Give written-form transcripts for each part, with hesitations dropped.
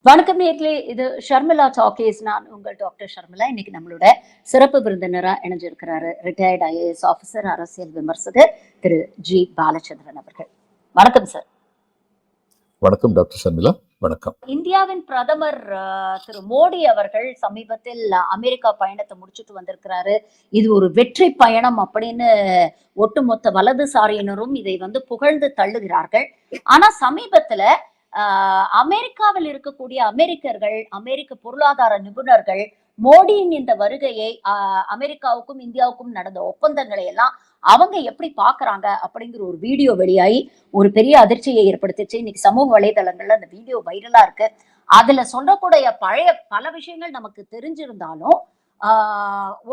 வணக்கம் நேர்களே, இது ஷர்மிளா டாக்கீஸ். நான் உங்கள் டாக்டர் ஷர்மிளா. இன்னைக்கு நம்மளோட சிறப்பு விருந்தினரா இணைஞ்சிருக்கிறாரு ரிட்டையர்ட் ஐஏஎஸ் ஆஃபீஸர், அரசியல் விமர்சகர் திரு ஜி பாலச்சந்திரன் அவர்கள். வணக்கம் சார். வணக்கம் டாக்டர் ஷர்மிளா. வணக்கம். இந்தியாவின் பிரதமர் திரு மோடி அவர்கள் சமீபத்தில் அமெரிக்கா பயணத்தை முடிச்சுட்டு வந்திருக்கிறாரு. இது ஒரு வெற்றி பயணம் அப்படின்னு ஒட்டுமொத்த வலதுசாரியினரும் இதை புகழ்ந்து தள்ளுகிறார்கள். ஆனா சமீபத்துல அமெரிக்காவில் இருக்கக்கூடிய அமெரிக்கர்கள், அமெரிக்க பொருளாதார நிபுணர்கள் மோடியின் இந்த வருகையை, அமெரிக்காவுக்கும் இந்தியாவுக்கும் நடந்த ஒப்பந்தங்களை எல்லாம் அவங்க எப்படி பாக்குறாங்க அப்படிங்கிற ஒரு வீடியோ வெளியாகி ஒரு பெரிய அதிர்ச்சியை ஏற்படுத்திச்சு. இன்னைக்கு சமூக வலைதளங்கள்ல அந்த வீடியோ வைரலா இருக்கு. அதுல சொல்லக்கூடிய பழைய பல விஷயங்கள் நமக்கு தெரிஞ்சிருந்தாலும்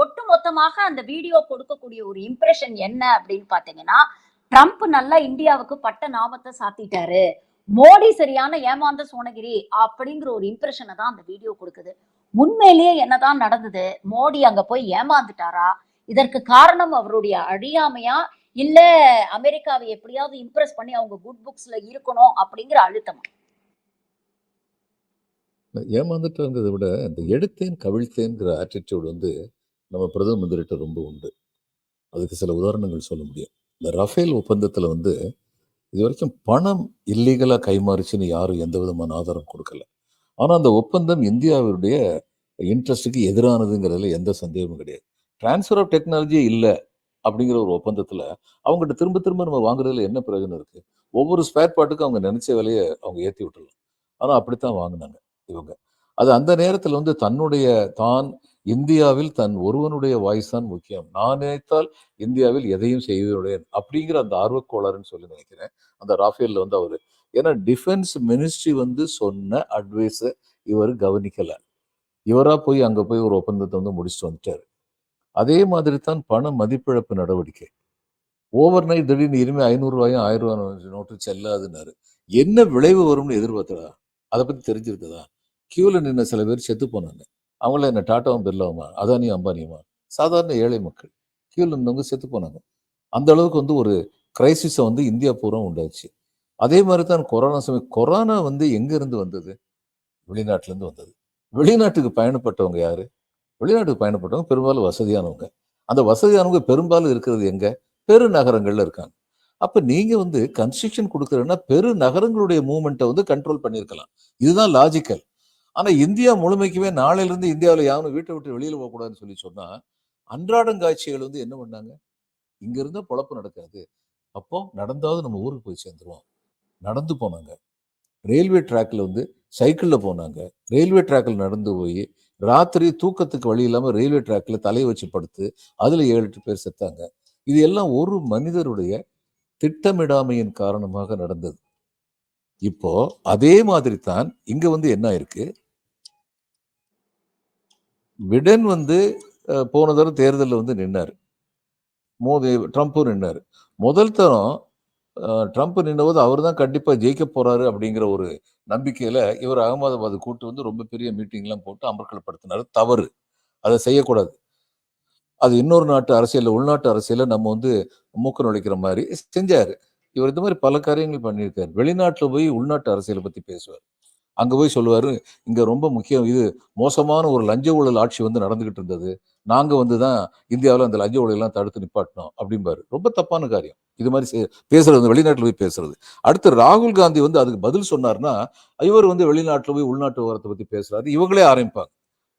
ஒட்டு மொத்தமாக அந்த வீடியோ கொடுக்கக்கூடிய ஒரு இம்ப்ரெஷன் என்ன அப்படின்னு பாத்தீங்கன்னா, ட்ரம்ப் நல்லா இந்தியாவுக்கு பட்ட நாமத்தை சாத்திட்டாரு, மோடி சரியான ஏமாந்த சோனகிரி அப்படிங்கிற ஒரு இம்ப்ரெஷனை தான் அந்த வீடியோ கொடுக்குது. உண்மையிலேயே என்னதான் நடந்தது? மோடி அங்க போய் ஏமாந்துட்டாரா? இதற்கு காரணம் அவருடைய அழியாமையா, இல்ல அமெரிக்காவை எப்படியாவது இம்ப்ரெஸ் பண்ணி அவங்க குட் புக்ஸ்ல இருக்கணும் அப்படிங்கிற அழுத்தமா? ஏமாந்துட்டோங்கிறத விட இந்த எடுத்தேன் கவிழ்த்தேங்கிற ஆட்டிடியூட் நம்ம பிரதம மந்திரிட்ட ரொம்ப உண்டு. அதுக்கு சில உதாரணங்கள் சொல்ல முடியும். இந்த ரஃபேல் ஒப்பந்தத்தில் இது வரைக்கும் பணம் இல்லீகலாக கைமாறிச்சுன்னு யாரும் எந்த விதமான ஆதாரம் கொடுக்கல. ஆனால் அந்த ஒப்பந்தம் இந்தியாவுடைய இன்ட்ரெஸ்ட்டுக்கு எதிரானதுங்கிறதுல எந்த சந்தேகமும் கிடையாது. டிரான்ஸ்ஃபர் ஆஃப் டெக்னாலஜியே இல்லை அப்படிங்கிற ஒரு ஒப்பந்தத்தில் அவங்ககிட்ட திரும்ப திரும்ப நம்ம வாங்குறதுல என்ன பிரயோஜனம் இருக்குது? ஒவ்வொரு ஸ்பேர் பார்ட்டுக்கும் அவங்க நினைச்ச விலையை அவங்க ஏற்றி விட்டுடலாம். ஆனால் அப்படித்தான் வாங்கினாங்க இவங்க. அது அந்த நேரத்தில் தன்னுடைய இந்தியாவில் தன் ஒருவனுடைய வாய்ஸ் தான் முக்கியம், நான் நினைத்தால் இந்தியாவில் எதையும் செய்வேன் அப்படிங்கிற அந்த ஆர்வக்கோளாறுன்னு சொல்லி நினைக்கிறேன் அந்த ராஃபேல்ல அவரு. ஏன்னா டிஃபென்ஸ் மினிஸ்ட்ரி சொன்ன அட்வைஸை இவர் கவனிக்கல. இவரா போய் அங்க போய் ஒரு ஒப்பந்தத்தை முடிச்சுட்டு வந்துட்டாரு. அதே மாதிரி தான் பண மதிப்பிழப்பு நடவடிக்கை. ஓவர் நைட் திடீர்னு இனிமே 500 ரூபாயும் 1000 ரூபாய் நோட்டு செல்லாதுன்னாரு. என்ன விளைவு வரும்னு எதிர்பார்த்தடா? அதை பத்தி தெரிஞ்சிருந்ததா? கியூல நின்ன சில பேர் செத்து போனாங்க. அவங்கள என்ன டாட்டாவும் பிர்லாவுமா, அதானியும் அம்பானியுமா? சாதாரண ஏழை மக்கள் கியூல இருந்தவங்க செத்து போனாங்க. அந்த அளவுக்கு ஒரு கிரைசிஸை இந்தியா பூரா உண்டாச்சு. அதே மாதிரி தான் கொரோனா சமயம். கொரோனா எங்க இருந்து வந்தது? வெளிநாட்டுல இருந்து வந்தது. வெளிநாட்டுக்கு பயணப்பட்டவங்க யாரு? வெளிநாட்டுக்கு பயணப்பட்டவங்க பெரும்பாலும் வசதியானவங்க. அந்த வசதியானவங்க பெரும்பாலும் இருக்கிறது எங்க? பெருநகரங்கள்ல இருக்காங்க. அப்ப நீங்க கன்ஸ்ட்ரக்ஷன் கொடுக்குறதுன்னா பெருநகரங்களுடைய மூவ்மெண்ட்டை கண்ட்ரோல் பண்ணியிருக்கலாம். இதுதான் லாஜிக்கல். ஆனா இந்தியா முழுமைக்குமே நாளையிலிருந்து இந்தியாவில் யாரும் வீட்டை விட்டு வெளியில போகக்கூடாதுன்னு சொல்லி சொன்னா, அன்றாடங்காட்சிகள் என்ன பண்ணாங்க? இங்க இருந்தா பொழப்பு நடக்காது, அப்போ நடந்தாவது நம்ம ஊருக்கு போய் சேர்ந்துருவோம். நடந்து போனாங்க. ரயில்வே ட்ராக்ல சைக்கிள்ல போனாங்க. ரயில்வே ட்ராக்ல நடந்து போய் ராத்திரி தூக்கத்துக்கு வழி இல்லாம ரயில்வே ட்ராக்ல தலையை வச்சு படுத்து அதுல 7-8 பேர் செத்தாங்க. இது எல்லாம் ஒரு மனிதருடைய திட்டமிடாமையின் காரணமாக நடந்தது. இப்போ அதே மாதிரி தான் இங்க என்ன இருக்கு? பிடன் போன தடவை தேர்தலில் நின்னாரு. மோடி ட்ரம்ப்பும் நின்னாரு. முதல் தரம் ட்ரம்ப் நின்னபோது அவர் தான் கண்டிப்பா ஜெயிக்க போறாரு அப்படிங்கிற ஒரு நம்பிக்கையில இவர் அகமதாபாத் கூட்டு ரொம்ப பெரிய மீட்டிங்லாம் போட்டு அமர்க்கலப்படுத்தினாரு. தவறு. அதை செய்யக்கூடாது. அது இன்னொரு நாட்டு அரசியல், உள்நாட்டு அரசியல நம்ம மூக்க நுழைக்கிற மாதிரி செஞ்சாரு. இவர் இந்த மாதிரி பல காரியங்கள் பண்ணியிருக்காரு. வெளிநாட்டுல போய் உள்நாட்டு அரசியலை பத்தி பேசுவார். அங்க போய் சொல்லுவாரு, இங்க ரொம்ப முக்கியம், இது மோசமான ஒரு லஞ்ச ஊழல் ஆட்சி நடந்துகிட்டு இருந்தது, நாங்க தான் இந்தியாவில் அந்த லஞ்ச ஊழலாம் தடுத்து நிப்பாட்டினோம் அப்படிம்பாரு. ரொம்ப தப்பான காரியம் இது மாதிரி பேசுறது, வெளிநாட்டுல போய் பேசுறது. அடுத்து ராகுல் காந்தி அதுக்கு பதில் சொன்னார்னா, இவர் வெளிநாட்டுல போய் உள்நாட்டு விவரத்தை பத்தி பேசுறாரு, இவங்களே ஆரம்பிப்பாங்க.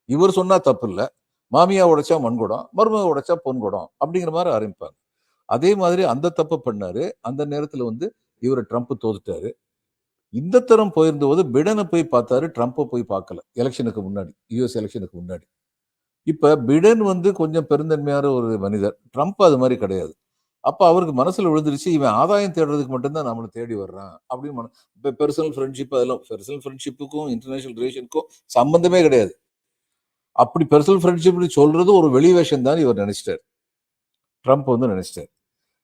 இவர் சொன்னா தப்பு இல்லை, மாமியா உடைச்சா மண்குடம், மருமக உடைச்சா பொன்குடம் அப்படிங்கிற மாதிரி ஆரம்பிப்பாங்க. அதே மாதிரி அந்த தப்பை பண்ணாரு. அந்த நேரத்துல இவர் ட்ரம்ப் தோத்துட்டாரு. இந்த தரம் போயிருந்த போது பிடனை போய் பார்த்தாரு, ட்ரம்ப்பை போய் பார்க்கல. எலெக்ஷனுக்கு முன்னாடி, யூஎஸ் எலெக்ஷனுக்கு முன்னாடி. இப்ப பிடன் கொஞ்சம் பெருந்தன்மையான ஒரு மனிதர். ட்ரம்ப் அது மாதிரி கிடையாது. அப்ப அவருக்கு மனசுல விழுந்துருச்சு, இவன் ஆதாயம் தேடுறதுக்கு மட்டும்தான் நம்மளை தேடி வர்றான் அப்படின்னு. இப்ப பெர்சனல் ஃப்ரெண்ட்ஷிப், அதெல்லாம் பெர்சனல் ஃப்ரெண்ட்ஷிப்புக்கும் இன்டர்நேஷனல் ரிலேஷனுக்கும் சம்பந்தமே கிடையாது. அப்படி பெர்சனல் ஃப்ரெண்ட்ஷிப் சொல்றது ஒரு வெளி வேஷம் தான் இவர் நினைச்சிட்டார், ட்ரம்ப் நினைச்சிட்டார்.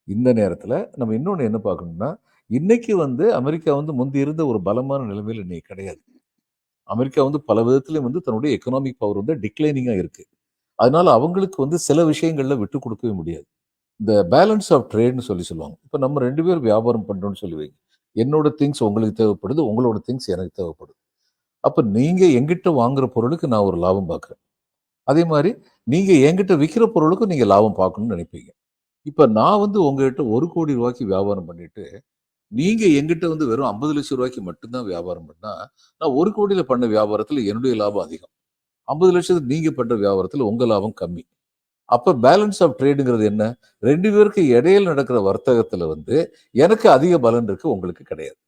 இந்த நேரத்துல நம்ம இன்னொன்னு என்ன பார்க்கணும்னா, இன்னைக்கு அமெரிக்கா முந்தி இருந்த ஒரு பலமான நிலைமையில் இன்னைக்கு கிடையாது. அமெரிக்கா பல விதத்திலையும் தன்னுடைய எக்கனாமிக் பவர் டிக்ளைனிங்கா இருக்கு. அதனால அவங்களுக்கு சில விஷயங்கள்ல விட்டு கொடுக்கவே முடியாது. இந்த பேலன்ஸ் ஆஃப் ட்ரேட்னு சொல்லுவாங்க. இப்போ நம்ம 2 பேரும் வியாபாரம் பண்றோம்னு சொல்லி வைங்க. என்னோட திங்ஸ் உங்களுக்கு தேவைப்படுது, உங்களோட திங்ஸ் எனக்கு தேவைப்படுது. அப்ப நீங்க எங்கிட்ட வாங்குற பொருளுக்கு நான் ஒரு லாபம் பார்க்குறேன். அதே மாரி நீங்க என்கிட்ட விக்கிற பொருளுக்கும் நீங்க லாபம் பார்க்கணும்னு நினைப்பீங்க. இப்ப நான் வந்து உங்ககிட்ட ரூ. 1,00,00,000 வியாபாரம் பண்ணிட்டு, நீங்க என்கிட்ட வந்து வெறும் ரூ. 50,00,000 மட்டும் தான் வியாபாரம் பண்ணா, நான் 1,00,00,000ல பண்ண வியாபாரத்துல என்னுடைய லாபம் அதிகம். 50,00,000 நீங்க பண்ற வியாபாரத்துல உங்க லாபம் கம்மி. அப்ப பேலன்ஸ் ஆஃப் ட்ரேடுங்கிறது என்ன? 2 பேருக்கு இடையில நடக்கிற வர்த்தகத்துல வந்து எனக்கு அதிக பலன் இருக்கு, உங்களுக்கு கிடையாது.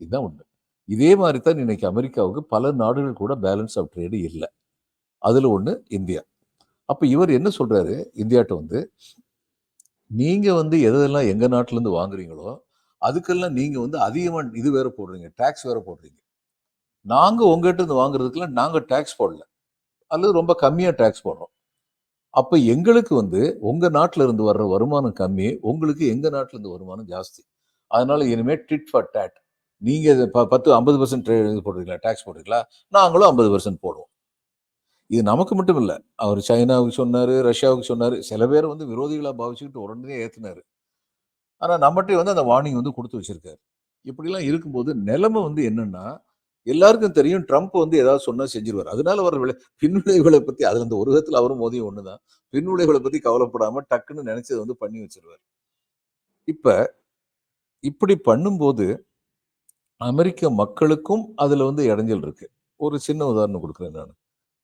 இதுதான் உண்மை. இதே மாரி தான் இன்னைக்கு அமெரிக்காவுக்கு பல நாடுகள் கூட பேலன்ஸ் ஆஃப் ட்ரேடு இல்ல. அதுல ஒண்ணு இந்தியா. அப்ப இவர் என்ன சொல்றாரு, இந்தியாட்ட வந்து, நீங்க வந்து எதெல்லாம் எங்க நாட்டுலருந்து வாங்குறீங்களோ, அதுக்கெல்லாம் நீங்க வந்து அதிகமா இது வேற போடுறீங்க. டாக்ஸ் வேற போடுறீங்க. நாங்க உங்ககிட்ட இருந்து வாங்குறதுக்கெல்லாம் நாங்க டாக்ஸ் போடல. அல்லது ரொம்ப கம்மியா டாக்ஸ் போடுறோம். அப்ப எங்களுக்கு வந்து உங்க நாட்டுல இருந்து வர்ற வருமானம் கம்மி. உங்களுக்கு எங்க நாட்டுல இருந்து வருமானம் ஜாஸ்தி. அதனால இனிமே டிட் ஃபார் டாட். நீங்க 10 50% இது போடுறீங்களா? டாக்ஸ் போடுறீங்களா? நாங்களும் 50% போடுவோம். இது நமக்கு மட்டும் இல்ல. அவர் சைனாவுக்கு சொன்னாரு, ரஷ்யாவுக்கு சொன்னாரு. சில பேர் வந்து விரோதிகளா பாவிச்சுக்கிட்டு உடனே ஏத்துனாரு. ஆனா நம்மட்டயும் வந்து அந்த வார்னிங் வந்து குடுத்து வச்சிருக்காரு. இப்படிலாம் இருக்கும்போது நிலைமை வந்து என்னன்னா, எல்லாருக்கும் தெரியும் ட்ரம்ப் வந்து ஏதாவது சொன்னா செஞ்சுருவாரு. அதனால வர பின்விளைவுகள பத்தி அதுல அந்த ஒரு விதத்துல அவரும் மோதியும் ஒண்ணுதான். பின்விளைவுகள பத்தி கவலைப்படாம டக்குன்னு நெனைச்சத வந்து பண்ணி வச்சுருவாரு. இப்ப இப்படி பண்ணும்போது, அமெரிக்க மக்களுக்கும் அதுல வந்து இடைஞ்சல் இருக்கு. ஒரு சின்ன உதாரணம் குடுக்குறேன் நானு.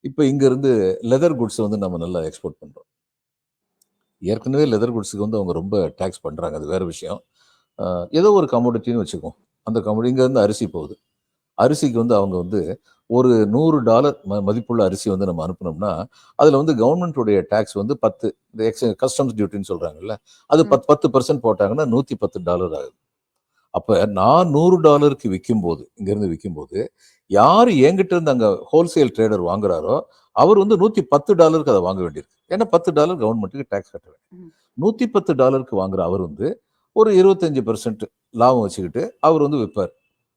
இப்ப இங்க இருந்து லெதர் குட்ஸ் வந்து நம்ம நல்லா எக்ஸ்போர்ட் பண்றோம். ஏற்கனவே லெதர் குட்ஸ்க்கு வந்து அவங்க ரொம்ப டாக்ஸ் பண்றாங்க. அது வேற விஷயம். அ ஏதோ ஒரு கமோடிட்டின்னு வச்சுக்குவோம். அந்த கமோடி இங்கருந்து அரிசி போகுது. அரிசிக்கு வந்து அவங்க வந்து ஒரு $100 மதிப்புள்ள அரிசி வந்து நம்ம அனுப்புனோம்னா, அதுல வந்து கவர்ன்மென்ட்டுடைய டாக்ஸ் வந்து 10 இந்த கஸ்டம்ஸ் டியூட்டின்னு சொல்றாங்கல்ல. அது ம். 10% போட்டாங்கன்னா $110 ஆகுது. அப்ப நான் $100க்கு விக்கும்போது, இங்கருந்து விக்கும்போது, யாரு என்கிட்ட இருந்து அங்க ஹோல்சேல் ட்ரேடர் வாங்குறாரோ, அவர் வந்து $110க்கு அத வாங்க வேண்டியிருக்கு. ஏன்னா $10 கவர்ன்மென்ட்க்கு டாக்ஸ் கட்ட வேண்டும். ம். $110க்கு வாங்குற அவர் வந்து ஒரு 25% லாபம் வச்சுக்கிட்டு அவர் வந்து விப்பாரு.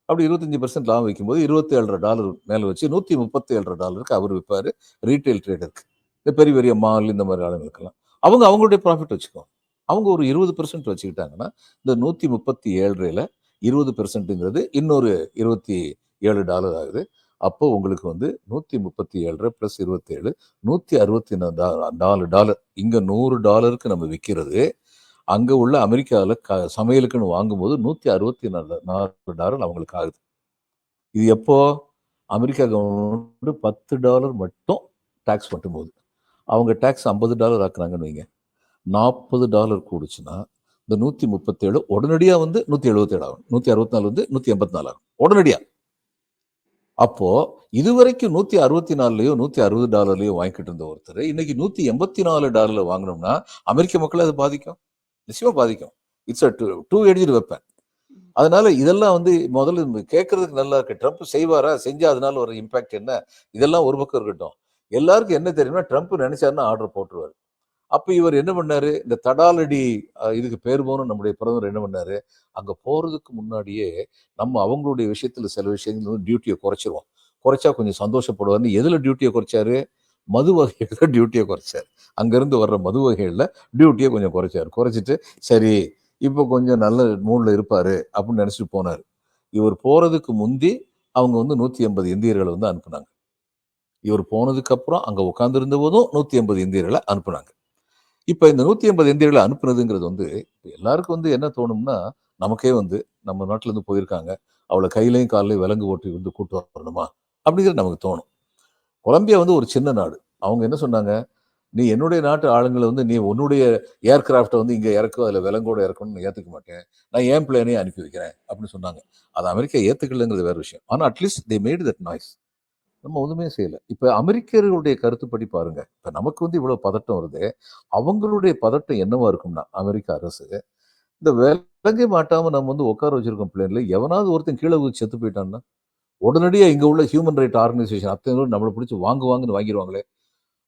அப்படி 25% லாபம் வைக்கும்போது $27 மேல வச்சு $137க்கு அவர் விப்பாரு ரீட்டெயில் ட்ரேடருக்கு. இந்த பெரிய பெரிய மால் இந்த மாதிரி ஆளுங்களுக்கெல்லாம். அவங்க அவங்களுடைய ப்ராஃபிட் வச்சுக்குவாங்க. அவங்க ஒரு 20% வச்சுக்கிட்டாங்கன்னா, இந்த 137ல 20%ங்கிறது இன்னொரு $27 ஆகுது. அப்போ உங்களுக்கு வந்து 137 பிளஸ் 27 $164. இங்க $100க்கு நம்ம விக்கிறது. அங்க உள்ள அமெரிக்கால சமையலுக்குன்னு வாங்கும்போது $164 அவங்களுக்கு ஆகுது. இது எப்போ? அமெரிக்கா கவர்மெண்ட் $10 மட்டும் டாக்ஸ் மட்டும் போகுது. அவங்க டாக்ஸ் $50 ஆக்குனாங்கன்னு வைங்க. $40 கூடுச்சுன்னா, இந்த 137 உடனடியா வந்து 177 ஆகும். 164 வந்து 184 ஆகும். உடனடியா. அப்போ இதுவரைக்கும் 164லயோ, $160லயோ வாங்கிக்கிட்டு இருந்த ஒருத்தர், இன்னைக்கு $184 வாங்கணும்னா, அமெரிக்க மக்கள அது பாதிக்கும். நிச்சயமா பாதிக்கும். It's a two edged weapon. ம். அதனால இதெல்லாம் வந்து முதல்ல கேட்கறதுக்கு நல்லா இருக்கு. ட்ரம்ப் செய்வாரா? செஞ்சா அதனால வர இம்பாக்ட் என்ன? இதெல்லாம் ஒரு பக்கம் இருக்கட்டும். எல்லாருக்கும் என்ன தெரியும்னா, ட்ரம்ப் நினைச்சாருன்னா ஆர்டர் போட்டுருவாரு. அப்ப இவர் என்ன பண்ணாரு? இந்த தடாலடி இதுக்கு பேர் போன நம்முடைய பிரதமர் என்ன பண்ணாரு? அங்க போறதுக்கு முன்னாடியே நம்ம அவங்களுடைய விஷயத்துல சில விஷயங்கள் வந்து டியூட்டிய குறைச்சிருவோம். குறைச்சா கொஞ்சம் சந்தோஷப்படுவார்ன்னு எதுல டியூட்டிய குறைச்சாரு? மது வகைகள்ல டியூட்டிய குறைச்சாரு. அங்கிருந்து வர்ற மது வகைகள்ல டியூட்டிய கொஞ்சம் குறைச்சாரு. குறைச்சிட்டு, சரி இப்ப கொஞ்சம் நல்ல மூட்ல இருப்பாரு அப்படின்னு நினைச்சுட்டு போனாரு. இவர் போறதுக்கு முந்தி அவங்க வந்து 180 இந்தியர்கள வந்து அனுப்புனாங்க. இவர் போனதுக்கு அப்புறம் அங்க உட்கார்ந்து இருந்த போதும் 180 இந்தியர்கள அனுப்புனாங்க. இப்ப இந்த 180 இந்தியர்கள அனுப்புனதுங்கிறது வந்து, எல்லாருக்கும் வந்து என்ன தோணும்னா, நமக்கே வந்து நம்ம நாட்டுல இருந்து போயிருக்காங்க. அவள கையிலயும் கால்லயும் விலங்கு ஓட்டி வந்து கூட்டு வரணுமா? அப்படிங்கிறது நமக்கு தோணும். கொலம்பியா வந்து ஒரு சின்ன நாடு. அவங்க என்ன சொன்னாங்க, "நீ என்னுடைய நாட்டு ஆளுங்கள வந்து நீ உன்னுடைய ஏர்கிராஃப்ட்ட வந்து இங்க இறக்கு, அதுல விலங்கோட இறக்கணும்னு ஏத்துக்க மாட்டேன். நான் என் பிளேனயே அனுப்பி வைக்கிறேன்." அப்படின்னு சொன்னாங்க. அத அமெரிக்கா ஏத்துக்கலங்கிறது வேற விஷயம். ஆனா at least they made that noise. நம்ம ஒண்ணுமே செய்யல. இப்ப அமெரிக்கர்களுடைய கருத்துப்படி பாருங்க. இப்ப நமக்கு வந்து இவ்வளவு பதட்டம் வருதே, அவங்களுடைய பதட்டம் என்னவா இருக்கும்னா, அமெரிக்க அரசு, இந்த விலங்கே மாட்டாம நம்ம வந்து உட்கார வச்சிருக்கோம் பிளேன்ல, எவனாவது ஒருத்தன் கீழ குதிச்சு செத்து போயிட்டான்னா, உடனடியா இங்க உள்ள ஹியூமன் ரைட் ஆர்கனைசேஷன் அத்தனை பேரும் நம்மள பிடிச்சு வாங்குன்னு வாங்கிருவாங்களே.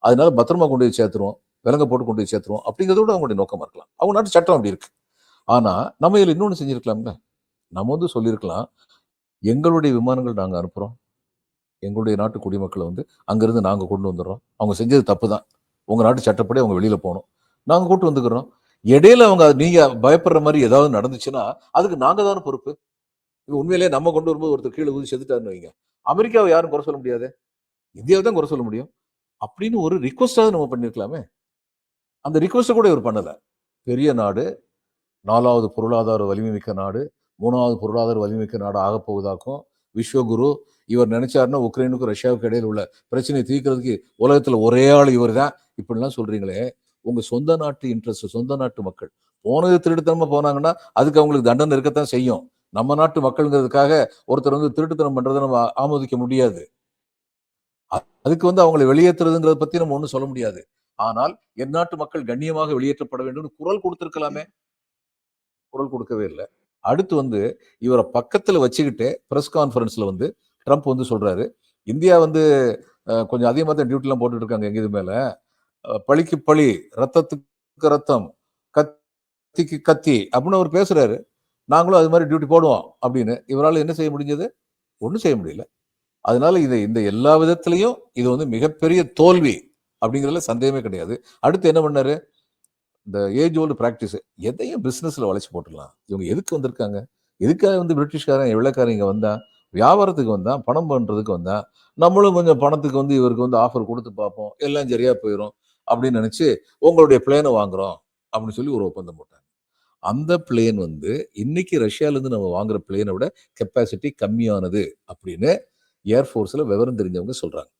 அதனால பத்திரமா கொண்டு போய் சேர்த்துருவோம். விலங்க போட்டு கொண்டு போய் சேர்த்துருவோம். அப்படிங்கிறத விட அவங்களுடைய நோக்கமா இருக்கலாம். அவங்க நாட்டு சட்டம் அப்படி இருக்கு. ஆனா, நம்ம இதுல இன்னொன்னு செஞ்சிருக்கலாம்ல. நம்ம வந்து சொல்லியிருக்கலாம், எங்களுடைய விமானங்கள் நாங்க அனுப்புறோம். எங்களுடைய நாட்டு குடிமக்கள வந்து அங்கிருந்து நாங்க கொண்டு வந்துர்றோம். அவங்க செஞ்சது தப்பு தான். உங்க நாட்டு சட்டப்படி அவங்க வெளியில போணும். நாங்க கூட்டு வந்துக்கிறோம். இடையில அவங்க நீங்க பயப்படுற மாரி ஏதாவது நடந்துச்சுன்னா, அதுக்கு நாங்க தான பொறுப்பு. இப்ப உண்மையிலேயே நம்ம கொண்டு வரும்போது ஒருத்தர் கீழ குதிச்சு செத்துட்டாருன்னு வைங்க. அமெரிக்காவை யாரும் குறை சொல்ல முடியாது, இந்தியாவை தான் குறை சொல்ல முடியும் அப்படின்னு ஒரு ரிக்வஸ்டாவது நம்ம பண்ணிருக்கலாமே. அந்த ரிக்வஸ்ட் கூட இவர் பண்ணல. பெரிய நாடு, 4வது பொருளாதார வலிமை மிக்க நாடு, 3வது பொருளாதார வலிமை மிக்க நாடு ஆகப் போவதாக்கும் விஸ்வகுரு. இவர் நினைச்சாருன்னா உக்ரைனுக்கும் ரஷ்யாவுக்கு இடையில உள்ள பிரச்சனையை தீர்க்கிறதுக்கு உலகத்துல ஒரே ஆள் இவர் தான். இப்படிலாம் சொல்றீங்களே, உங்க சொந்த நாட்டு இன்ட்ரெஸ்ட், சொந்த நாட்டு மக்கள் போனது திருட்டுத்தனமா போனாங்கன்னா அதுக்கு அவங்களுக்கு தண்டனை இருக்கத்தான் செய்யும். நம்ம நாட்டு மக்கள்ங்கிறதுக்காக ஒருத்தர் வந்து திருட்டுத்தனம் பண்றதை நம்ம ஆமோதிக்க முடியாது. அதுக்கு வந்து அவங்களை வெளியேற்றுறதுங்கிறத பத்தி நம்ம ஒண்ணும் சொல்ல முடியாது. ஆனால் என் நாட்டு மக்கள் கண்ணியமாக வெளியேற்றப்பட வேண்டும் குரல் கொடுத்திருக்கலாமே, குரல் கொடுக்கவே இல்லை. அடுத்து வந்து இவரை பக்கத்துல வச்சுக்கிட்டு பிரஸ் கான்ஃபரன்ஸ்ல வந்து ட்ரம்ப் வந்து சொல்றாரு, இந்தியா வந்து கொஞ்சம் அதிகமாக தான் டியூட்டிலாம் போட்டுட்டு இருக்காங்க எங்க இது மேல, பழிக்கு பழி, ரத்தத்துக்கு ரத்தம், கத்திக்கு கத்தி அப்படின்னு அவர் பேசுறாரு. நாங்களும் அது மாதிரி டியூட்டி போடுவோம் அப்படின்னு. இவரால் என்ன செய்ய முடிஞ்சது? ஒன்றும் செய்ய முடியல. அதனால இதை இந்த எல்லா விதத்திலையும் இது வந்து மிகப்பெரிய தோல்வி அப்படிங்கிறதுல சந்தேகமே கிடையாது. அடுத்து என்ன பண்ணாரு? இந்த ஏஜ் ஓல்டு பிராக்டிஸ், எதையும் பிசினஸ்ல வளைச்சு போட்டுடலாம். இவங்க எதுக்கு வந்திருக்காங்க? எதுக்காக வந்து பிரிட்டிஷ்காரன் வெள்ளைக்காரன் இங்க வந்தா? வியாபாரத்துக்கு வந்தான், பணம் பண்றதுக்கு வந்தான். நம்மளும் கொஞ்சம் பணத்துக்கு வந்து இவருக்கு வந்து ஆஃபர் கொடுத்து பார்ப்போம், எல்லாம் சரியா போயிடும் அப்படின்னு நினைச்சு உங்களுடைய பிளேனை வாங்குறோம் அப்படின்னு சொல்லி ஒரு ஒப்பந்தம் போட்டாங்க. அந்த பிளேன் வந்து இன்னைக்கு ரஷ்யால இருந்து நம்ம வாங்குற பிளேனை விட கெப்பாசிட்டி கம்மியானது அப்படின்னு ஏர்ஃபோர்ஸ்ல விவரம் தெரிஞ்சவங்க சொல்றாங்க.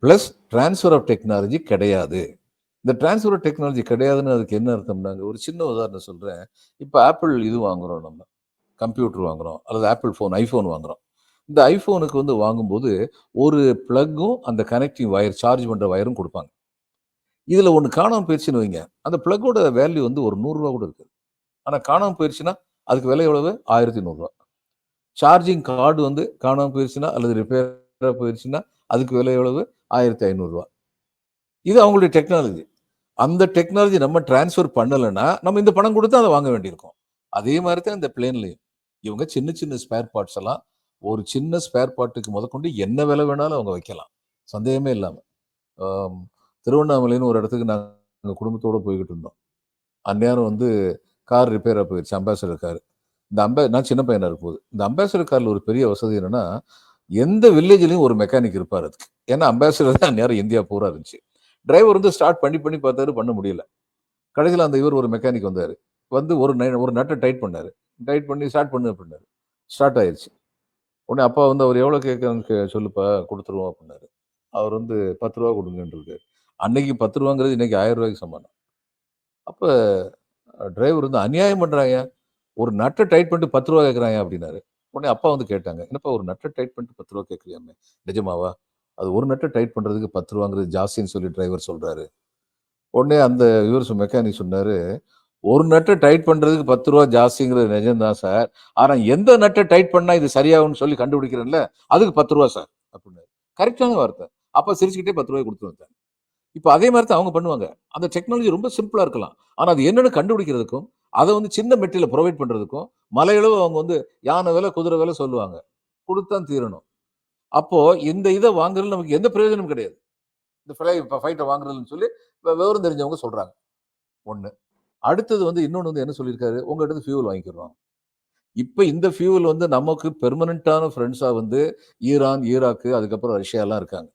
பிளஸ் டிரான்ஸ்ஃபர் ஆஃப் டெக்னாலஜி கிடையாது. இந்த டிரான்ஸ்ஃபர் ஆஃப் டெக்னாலஜி கிடையாதுன்னு அதுக்கு என்ன அர்த்தம்னாங்க, ஒரு சின்ன உதாரணம் சொல்றேன். இப்போ ஆப்பிள் இது வாங்குறோம், நம்ம கம்ப்யூட்டர் வாங்குறோம் அல்லது ஆப்பிள் ஃபோன், ஐஃபோன் வாங்குறோம். இந்த ஐஃபோனுக்கு வந்து வாங்கும்போது ஒரு பிளக்கும் அந்த கனெக்டிங் வயர், சார்ஜ் பண்ற வயரும் கொடுப்பாங்க. இதுல ஒன்று காணாம போயிடுச்சுன்னு வைங்க, அந்த பிளக்கோட வேல்யூ வந்து ஒரு ரூ. 100 கூட இருக்கு. ஆனா காணாம போயிடுச்சுன்னா அதுக்கு விலை எவ்வளவு? ரூ. 1100. சார்ஜிங் கார்டு வந்து காணாம போயிடுச்சுன்னா அல்லது ரிப்பேரா போயிடுச்சுன்னா அதுக்கு விலை எவ்வளவு? ரூ. 1500. இது அவங்களுடைய டெக்னாலஜி. அந்த டெக்னாலஜி நம்ம டிரான்ஸ்ஃபர் பண்ணலைன்னா நம்ம இந்த பணம் கொடுத்து அதை வாங்க வேண்டியிருக்கும். அதே மாதிரி தான் இந்த பிளேன்லையும் இவங்க சின்ன சின்ன ஸ்பேர் பார்ட்ஸ் எல்லாம், ஒரு சின்ன ஸ்பேர் பார்ட்டுக்கு முதற்கொண்டு என்ன விலை வேணாலும் அவங்க வைக்கலாம், சந்தேகமே இல்லாம. திருவண்ணாமலைன்னு ஒரு இடத்துக்கு நாங்கள் குடும்பத்தோட போய்கிட்டு இருந்தோம். அந்நேரம் வந்து கார் ரிப்பேராக போயிடுச்சு, அம்பாசடர் கார். நான் சின்ன பையனா இருக்கும்போது இந்த அம்பாசடர் கார்ல ஒரு பெரிய வசதி என்னன்னா, எந்த வில்லேஜ்லயும் ஒரு மெக்கானிக் இருப்பார் அதுக்கு. ஏன்னா அம்பாசடர் தான் அந்நேரம் இந்தியா பூரா இருந்துச்சு. டிரைவர் வந்து ஸ்டார்ட் பண்ணி பண்ணி பார்த்தாரு, பண்ண முடியல. கடைசியில் அந்த இவர் ஒரு மெக்கானிக் வந்தார். வந்து ஒரு நட்டை டைட் பண்ணாரு. டைட் பண்ணி ஸ்டார்ட் பண்ணு அப்படின்னாரு. ஸ்டார்ட் ஆயிடுச்சு. உடனே அப்பா வந்து அவர் எவ்வளோ கேட்குறான்னு சொல்லுப்பா, கொடுத்துருவோம் அப்படின்னாரு. அவர் வந்து ரூ. 10 கொடுங்கன்னு இருக்காரு. அன்னைக்கு ரூ. 10 இன்னைக்கு ரூ. 1000 சமானம். அப்போ டிரைவர் வந்து அநியாயம் பண்றாங்க, ஒரு நட்டை டைட் பண்ணிட்டு ரூ. 10 கேட்குறாங்க அப்படின்னாரு. உடனே அப்பா வந்து கேட்டாங்க, என்னப்பா ஒரு நட்டை டைட் பண்ணிட்டு ரூ. 10 கேட்குறியாமே, நிஜமாவா? அது ஒரு நட்டை டைட் பண்றதுக்கு ரூ. 10 ஜாஸ்தின்னு சொல்லி டிரைவர் சொல்றாரு. உடனே அந்த இவர் மெக்கானிக் சொன்னாரு, ஒரு நட்டை டைட் பண்றதுக்கு ரூ. 10 ஜாஸ்திங்கிறது நிஜம்தான் சார். ஆனா எந்த நட்டை டைட் பண்ணா இது சரியாகும்னு சொல்லி கண்டுபிடிக்கிறேன்ல, அதுக்கு ரூ. 10 சார் அப்படின்னாரு. கரெக்டான வார்த்தை. அப்ப சிரிச்சுக்கிட்டே ரூ. 10 கொடுத்து வந்தாங்க. இப்போ அதே மாதிரி தான் அவங்க பண்ணுவாங்க. அந்த டெக்னாலஜி ரொம்ப சிம்பிளா இருக்கலாம். ஆனா அது என்னன்னு கண்டுபிடிக்கிறதுக்கும், அதை வந்து சின்ன மெட்டீரியல் ப்ரொவைட் பண்றதுக்கும் மலையளவு அவங்க வந்து யானை விலை, குதிரை விலை சொல்லுவாங்க. கொடுத்தான் தீரணும். அப்போ இந்த இதை வாங்குறதுல நமக்கு எந்த பிரயோஜனமும் கிடையாது. இந்த ஃபைட்டை வாங்குறதுன்னு சொல்லி விவரம் தெரிஞ்சவங்க சொல்றாங்க. ஒண்ணு. அடுத்தது வந்து இன்னொன்னு வந்து என்ன சொல்லியிருக்காரு, உங்க இடத்துல ஃபியூல் வாங்கிக்கிறோம். இப்ப இந்த ஃபியூல் வந்து நமக்கு பெர்மனன்ட்டான ஃப்ரெண்ட்ஸா வந்து ஈரான், ஈராக்கு, அதுக்கப்புறம் ரஷ்யாலாம் இருக்காங்க.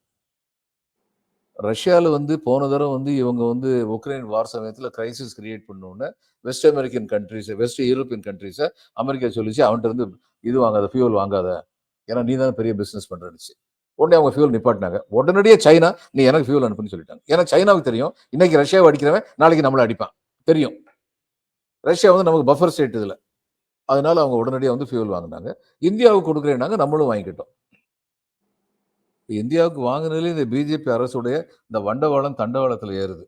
ரஷ்யால வந்து போன தடவை வந்து இவங்க வந்து உக்ரைன் வார் சமயத்துல கிரைசிஸ் கிரியேட் பண்ணோன்னே, west American countries, west European countries America சொல்லிச்சு, அவன்ட்ட இருந்து இது வாங்காத, ஃபியூல் வாங்காத. ஏன்னா நீ தானே பெரிய பிசினஸ் பண்றேன்னுச்சு. உடனே அவங்க ஃபியூல் நிப்பாட்டினாங்க. உடனடியே சைனா, நீ எனக்கு ஃபியூல் அனுப்புன்னு சொல்லிட்டாங்க. ஏன்னா சைனாவுக்கு தெரியும், இன்னைக்கு ரஷ்யாவை அடிக்கிறவன் நாளைக்கு நம்மள அடிப்பான். தெரியும். ரஷ்யா வந்து நமக்கு பஃபர் ஸ்டேட் இதுல. அதனால அவங்க உடனடியா வந்து ஃபியூல் வாங்குனாங்க. இந்தியாவுக்கு கொடுக்குறேன்னாங்க, நம்மளும் வாங்கிக்கிட்டோம். இந்தியாவுக்கு வாங்குனதுலயே இந்த பிஜேபி அரசுடைய இந்த வண்டவாளம் தண்டவாளத்துல ஏறுது.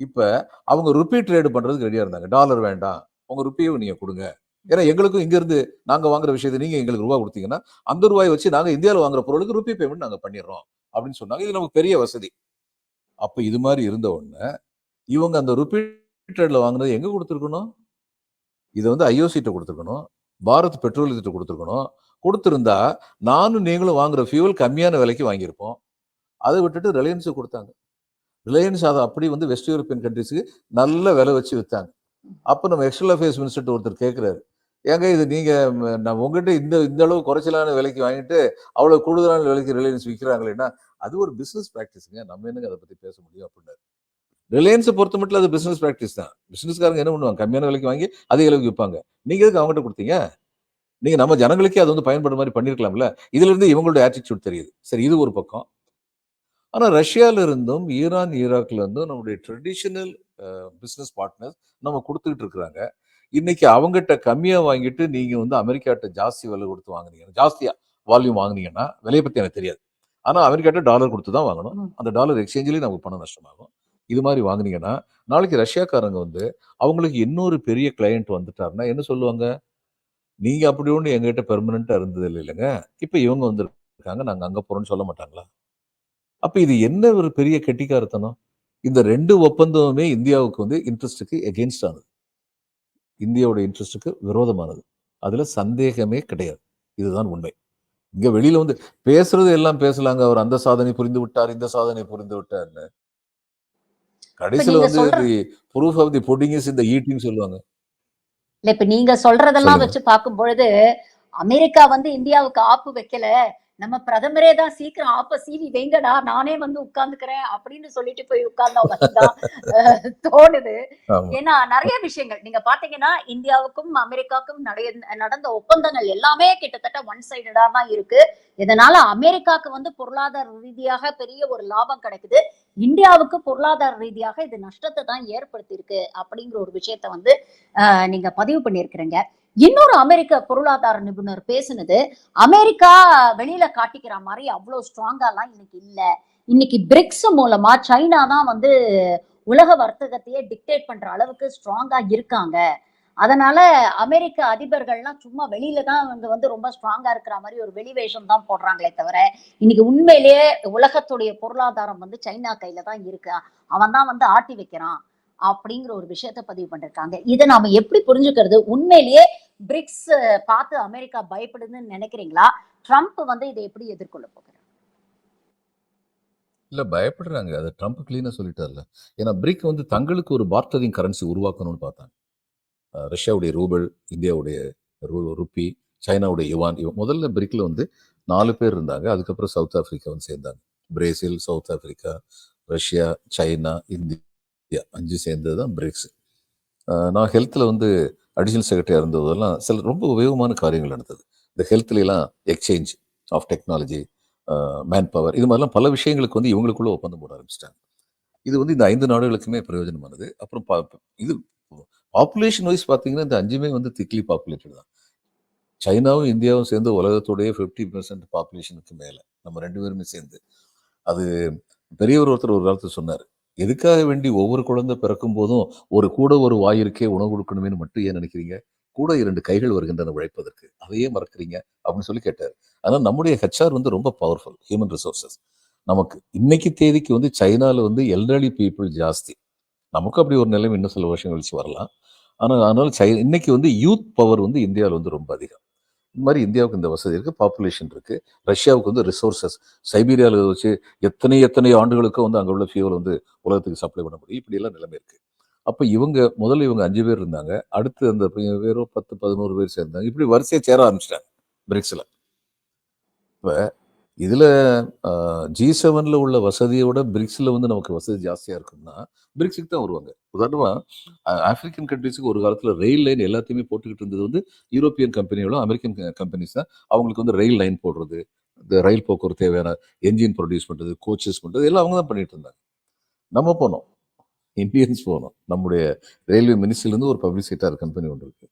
இப்ப அவங்க ருப்பி ட்ரேடு பண்றதுக்கு ரெடியா இருந்தாங்க. டாலர் வேண்டாம், உங்க ருப்பியை நீங்க கொடுங்க. ஏன்னா எங்களுக்கும் இங்க இருந்து நாங்க வாங்குற விஷயத்தை நீங்க எங்களுக்கு ரூபா கொடுத்தீங்கன்னா, அந்த ரூபாயை வச்சு நாங்க இந்தியாவில் வாங்குற பொருளுக்கு ருப்பி பேமெண்ட் நாங்க பண்ணிடுறோம் அப்படின்னு சொன்னாங்க. இது நமக்கு பெரிய வசதி. அப்ப இது மாதிரி இருந்த உடனே இவங்க அந்த ருப்பி ட்ரேட்ல வாங்குனது எங்க கொடுத்துருக்கணும்? இதை வந்து ஐஓசிட்ட கொடுத்துருக்கணும், பாரத் பெட்ரோலியத்திட்ட கொடுத்துருக்கணும். கொடுத்திருந்தா நானும் நீங்களும் வாங்குற ஃபியூல் கம்மியான விலைக்கு வாங்கியிருப்போம். அதை விட்டுட்டு ரிலையன்ஸுக்கு கொடுத்தாங்க. ரிலையன்ஸ் அதை அப்படி வந்து வெஸ்ட் யூரோப்பியன் கண்ட்ரிஸுக்கு நல்ல விலை வச்சு வித்தாங்க. அப்போ நம்ம எக்ஸ்டர்னல் அஃபேர்ஸ் மினிஸ்டர் ஒருத்தர் கேட்குறாரு, ஏங்க இது நீங்க நான் உங்ககிட்ட இந்த இந்த அளவு குறைச்சலான விலைக்கு வாங்கிட்டு அவ்வளவு கூடுதலான விலைக்கு ரிலையன்ஸ் விற்கிறாங்களேன்னா அது ஒரு பிசினஸ் பிராக்டிஸ்ங்க. நம்ம என்னங்க அதை பத்தி பேச முடியும் அப்படின்னு. ரிலையன்ஸை பொறுத்த மட்டும் அது பிசினஸ் பிராக்டிஸ் தான். பிசினஸ்காரங்க என்ன பண்ணுவாங்க, கம்மியான விலைக்கு வாங்கி அதிக விலைக்கு விற்பாங்க. நீங்க எதுக்கு அவங்ககிட்ட கொடுத்தீங்க? நீங்க நம்ம ஜனங்களுக்கே அது வந்து பயன்படுற மாதிரி பண்ணிருக்கலாம்ல. இதுல இருந்து இவங்களுடைய ஆட்டிடியூட் தெரியுது. சரி, இது ஒரு பக்கம். ஆனா ரஷ்யால இருந்தும் ஈரான், ஈராக்ல இருந்தும் நம்முடைய ட்ரெடிஷனல் பிசினஸ் பார்ட்னர்ஸ் நம்ம கொடுத்துக்கிட்டு இருக்கிறாங்க. இன்னைக்கு அவங்ககிட்ட கம்மியா வாங்கிட்டு நீங்க வந்து அமெரிக்காட்ட ஜாஸ்தி விலை கொடுத்து வாங்குனீங்கன்னா, ஜாஸ்தியா வால்யூம் வாங்குனீங்கன்னா, விலையை பத்தி எனக்கு தெரியாது. ஆனா அமெரிக்காட்ட டாலர் கொடுத்து தான் வாங்கணும். ம். அந்த டாலர் எக்ஸ்சேஞ்சிலேயே நமக்கு பணம் நஷ்டமாகும். இது மாதிரி வாங்குனீங்கன்னா, நாளைக்கு ரஷ்யாக்காரங்க வந்து அவங்களுக்கு இன்னொரு பெரிய கிளையண்ட் வந்துட்டாருன்னா என்ன சொல்லுவாங்க? நீங்க அப்படி ஒண்ணு எங்ககிட்ட பெர்மனன்ட்டா இருந்தது இல்லைங்க. இப்ப இவங்க வந்திருக்காங்க. நாங்க அங்க போறோம்னு சொல்ல மாட்டாங்களா? அப்ப இது என்ன ஒரு பெரிய கெட்டிக்காரத்தனம்? இந்த 2 ஒப்பந்தமுமே இந்தியாவுக்கு வந்து இன்ட்ரெஸ்ட்க்கு எகெயின்ஸ்ட் ஆனது. இந்தியாவோட இன்ட்ரெஸ்ட்க்கு விரோதமானது. அதுல சந்தேகமே கிடையாது. இதுதான் உண்மை. இங்க வெளியில வந்து பேசுறது எல்லாம் பேசலாங்க. அவர் அந்த சாதனை புரிந்து விட்டார், இந்த சாதனை புரிந்து விட்டார்ன்னு. இப்ப கடைசில நீங்க வந்து சொல்ற the proof of the pudding is in the ஈட்டிங்ன்னு சொல்லுவாங்க. இல்ல இப்ப நீங்க சொல்றதெல்லாம் சொல்லுங்க. வச்சு பார்க்கும் பொழுது, அமெரிக்கா வந்து இந்தியாவுக்கு ஆப்பு வைக்கல. நம்ம பிரதமரே தான் சீக்கிரம் ஆப்ப சீவி வைங்கடா, நானே வந்து உட்கார்ந்துக்கிறேன் அப்படின்னு சொல்லிட்டு போய் உட்கார்ந்தா மாரி தான் தோணுது. ஆமா. ஏன்னா நெறைய விஷயங்கள் நீங்க பார்த்தீங்கன்னா, இந்தியாவுக்கும், அமெரிக்காவுக்கும் நடந்த ஒப்பந்தங்கள் எல்லாமே கிட்டத்தட்ட ஒன் சைடடா தான் இருக்கு. இதனால அமெரிக்காக்கு வந்து பொருளாதார ரீதியாக பெரிய ஒரு லாபம் கிடைக்குது. இந்தியாவுக்கு பொருளாதார ரீதியாக இது நஷ்டத்த தான் ஏற்படுத்தியிருக்கு அப்படிங்கிற ஒரு விஷயத்த வந்து நீங்க பதிவு பண்ணியிருக்கிறீங்க. இன்னொரு அமெரிக்க பொருளாதார நிபுணர் பேசுனது, அமெரிக்கா வெளியில காட்டிக்கிற மாரி அவ்ளோ ஸ்ட்ராங்காலாம் இன்னைக்கு இல்ல. இன்னைக்கு பிரிக்ஸ் மூலமா சைனா தான் வந்து உலக வர்த்தகத்தையே டிக்டேட் பண்ற அளவுக்கு ஸ்ட்ராங்கா இருக்காங்க. அதனால அமெரிக்க அதிபர்கள்லாம் சும்மா வெளியில தான் அவங்க வந்து ரொம்ப ஸ்ட்ராங்கா இருக்கிற மாரி ஒரு வெளி வேஷம் தான் போடுறாங்களே தவிர, இன்னைக்கு உண்மையிலேயே உலகத்துடைய பொருளாதாரம் வந்து சைனா கையில தான் இருக்கு. அவன் தான் வந்து ஆட்டி வைக்கிறான். அப்படிங்கிற ஒரு விஷயத்த பதிவு பண்ணிருக்காங்க. இத நாம எப்படி புரிஞ்சுக்கிறது? உண்மையிலேயே பிரிக்ஸ் பார்த்து அமெரிக்கா பயப்படுதுன்னு நினைக்கிறீங்களா? ட்ரம்ப் வந்து இத எப்படி எதிர்கொள்ள போகிறார்? இல்ல பயப்படுறாங்க. அத ட்ரம்ப் கிளீனா சொல்லிட்டார்ல. ஏன்னா பிரிக் வந்து தங்களுக்கு ஒரு பார்ட்டரிங் கரன்சி உருவாக்கணும்னு பார்த்தாங்க. ரஷ்யாவுடைய ரூபிள், இந்தியாவுடைய ருப்பி, சைனாவுடைய யுவான். முதல்ல பிரிக்ல வந்து 4 பேர் இருந்தாங்க. அதுக்கப்புறம் சவுத் ஆப்பிரிக்கா வந்து சேர்ந்தாங்க. Brazil, south Africa, Russia, China, India 5 சேர்ந்தது தான் பிரிக்ஸ். நான் ஹெல்த்ல வந்து அடிஷனல் செக்ரட்டரியா இருந்ததெல்லாம் சில ரொம்ப உபயோகமான காரியங்கள் நடந்தது. இந்த ஹெல்த்லலாம் exchange of technology, man power இது மாதிரிலாம் பல விஷயங்களுக்கு வந்து இவங்களுக்குள்ள ஒப்பந்தம் போட ஆரம்பிச்சுட்டாங்க. இது வந்து இந்த 5 நாடுகளுக்குமே பிரயோஜனமானது. அப்புறம் இது பாப்புலேஷன் வைஸ் பார்த்தீங்கன்னா, இந்த 5மே வந்து திக்லி பாப்புலேட்டட் தான். சைனாவும், இந்தியாவும் சேர்ந்து உலகத்துடைய 50% பாப்புலேஷனுக்கு மேல. நம்ம 2 பேருமே சேர்ந்து. அது பெரியவர் ஒருத்தர் ஒரு காலத்துல சொன்னாரு. எதுக்காக வேண்டி ஒவ்வொரு குழந்தை பிறக்கும்போதும், கூட ஒரு வாய் இருக்கே உணவு கொடுக்கணுமேன்னு மட்டும் ஏன் நினைக்கிறீங்க? கூட 2 கைகள் வருகின்றன உழைப்பதற்கு. அதை ஏன் மறக்கிறீங்க? அப்படின்னு சொல்லி கேட்டாரு. ஆனா நம்முடைய ஹெச்ஆர் வந்து ரொம்ப பவர்ஃபுல். Human resources. நமக்கு இன்னைக்கு தேதிக்கு வந்து சைனால வந்து எல்டர்லி பீப்பிள் ஜாஸ்தி. நமக்கும் அப்படி ஒரு நிலைமை இன்னும் சில வருஷம் கழிச்சு வரலாம். ஆனா அதனால இன்னைக்கு வந்து யூத் பவர் வந்து இந்தியாவுல வந்து ரொம்ப அதிகம். இந்த மாரி இந்தியாவுக்கு இந்த வசதி இருக்கு. பாப்புலேஷன் இருக்கு. ரஷ்யாவுக்கு வந்து ரிசோர்ஸஸ். சைபீரியால வச்சு எத்தனை எத்தனை ஆண்டுகளுக்கும் வந்து அங்க உள்ள ஃபியூவல் வந்து உலகத்துக்கு சப்ளை பண்ண முடியும். இப்படியெல்லாம் நிலைமை இருக்கு. அப்ப முதல்ல இவங்க 5 பேர் இருந்தாங்க. அடுத்து அந்த வெறும் 10, 11 பேர் சேர்ந்தாங்க. இப்படி வரிசையா சேர ஆரம்பிச்சுட்டாங்க. பிரிக்ஸ்ல. இப்ப இதுல G7ல உள்ள வசதிய விட பிரிக்ஸ்ல வந்து நமக்கு வசதி ஜாஸ்தியா இருக்கும்னா, பிரிக்ஸ்க்கு தான் வருவாங்க. உதாரணமா ஆப்பிரிக்கன் கண்ட்ரீஸ்க்கு ஒரு காலத்துல ரெயில் லைன் எல்லாத்தையுமே போட்டுக்கிட்டு இருந்தது வந்து யூரோப்பியன் கம்பெனிகளும், அமெரிக்கன் கம்பெனிஸ் தான். அவங்களுக்கு வந்து ரயில் லைன் போடுறது, இந்த ரயில் போக்குவரத்து தேவையான என்ஜின் ப்ரொடியூஸ் பண்றது, கோச்சஸ் பண்றது எல்லாம் அவங்க தான் பண்ணிட்டு இருந்தாங்க. நம்ம போனோம். இந்தியன்ஸ் போனோம். நம்முடைய ரயில்வே மினிஸ்ட்ரிலேருந்து ஒரு பப்ளிக் செக்டார் கம்பெனி ஒண்ணு இருக்கு.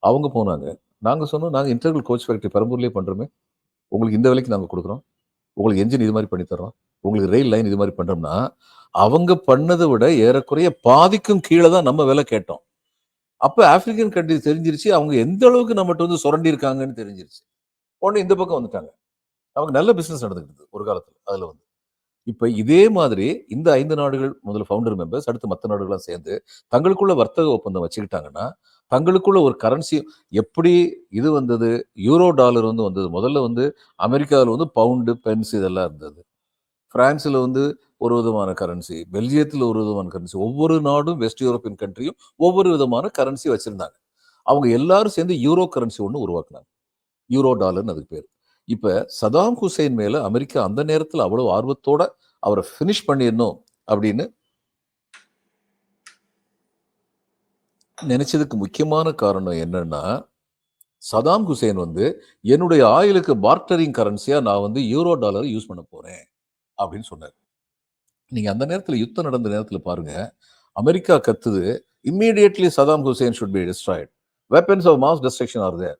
அவங்க போனாங்க. நாங்க சொன்னோம், "நாங்க இன்டெக்ரல் கோச் ஃபேக்டரி பெரம்பூர்லயே பண்றோமே. உங்களுக்கு இந்த விலைக்கு நாங்க குடுக்குறோம்." உங்களுக்கு என்ஜின் இது மாரி பண்ணி தர்றோம். உங்களுக்கு ரெயில் லைன் இது மாரி பண்றோம்னா, அவங்க பண்ணத விட ஏறக்குறைய பாதிக்கும் கீழ தான் நம்ம விலை கேட்டோம். அப்ப ஆப்பிரிக்கன் கண்ட்ரி தெரிஞ்சிருச்சு. அவங்க எந்த அளவுக்கு நம்மட்ட வந்து சுரண்டி இருக்காங்கன்னு தெரிஞ்சிருச்சு. உடனே இந்த பக்கம் வந்துட்டாங்க. நமக்கு நல்ல பிசினஸ் நடந்துட்டு இருந்தது ஒரு காலத்துல. அதுல வந்து. இப்ப இதே மாதிரி இந்த 5 நாடுகள் முதல்ல ஃபவுண்டர் மெம்பர்ஸ், அடுத்து மத்த நாடுகள்லாம் சேர்ந்து தங்களுக்குள்ள வர்த்தக ஒப்பந்தம் வச்சுக்கிட்டாங்கன்னா, தங்களுக்குள்ள ஒரு கரன்சி எப்படி இது வந்தது, யூரோ, டாலர் வந்து வந்தது. முதல்ல வந்து அமெரிக்காவுல வந்து பவுண்டு, பென்ஸ் இதெல்லாம் இருந்தது. பிரான்ஸ்ல வந்து ஒரு விதமான கரன்சி, பெல்ஜியத்துல ஒரு விதமான கரன்சி. ஒவ்வொரு நாடும் வெஸ்ட் யூரோப்பியன் கண்ட்ரியும் ஒவ்வொரு விதமான கரன்சி வச்சிருந்தாங்க. அவங்க எல்லாரும் சேர்ந்து யூரோ கரன்சி ஒன்று உருவாக்குனாங்க. யூரோ டாலர்னு அதுக்கு பேர். இப்ப சதாம் ஹுசைன் மேல அமெரிக்கா அந்த நேரத்துல அவ்வளவு ஆர்வத்தோட அவரை ஃபினிஷ் பண்ணிடணும் அப்படின்னு நினைச்சதுக்கு முக்கியமான காரணம் என்னன்னா, சதாம் ஹுசைன் வந்து என்னுடைய ஆயிலுக்கு பார்ட்டரிங் கரன்சியா நான் வந்து யூரோ டாலர் யூஸ் பண்ண போறேன் அப்படின்னு சொன்னார். நீங்க அந்த நேரத்துல யுத்தம் நடந்த நேரத்துல பாருங்க, அமெரிக்கா கத்துது, immediately Saddam Hussein should be destroyed. Weapons of mass destruction are there.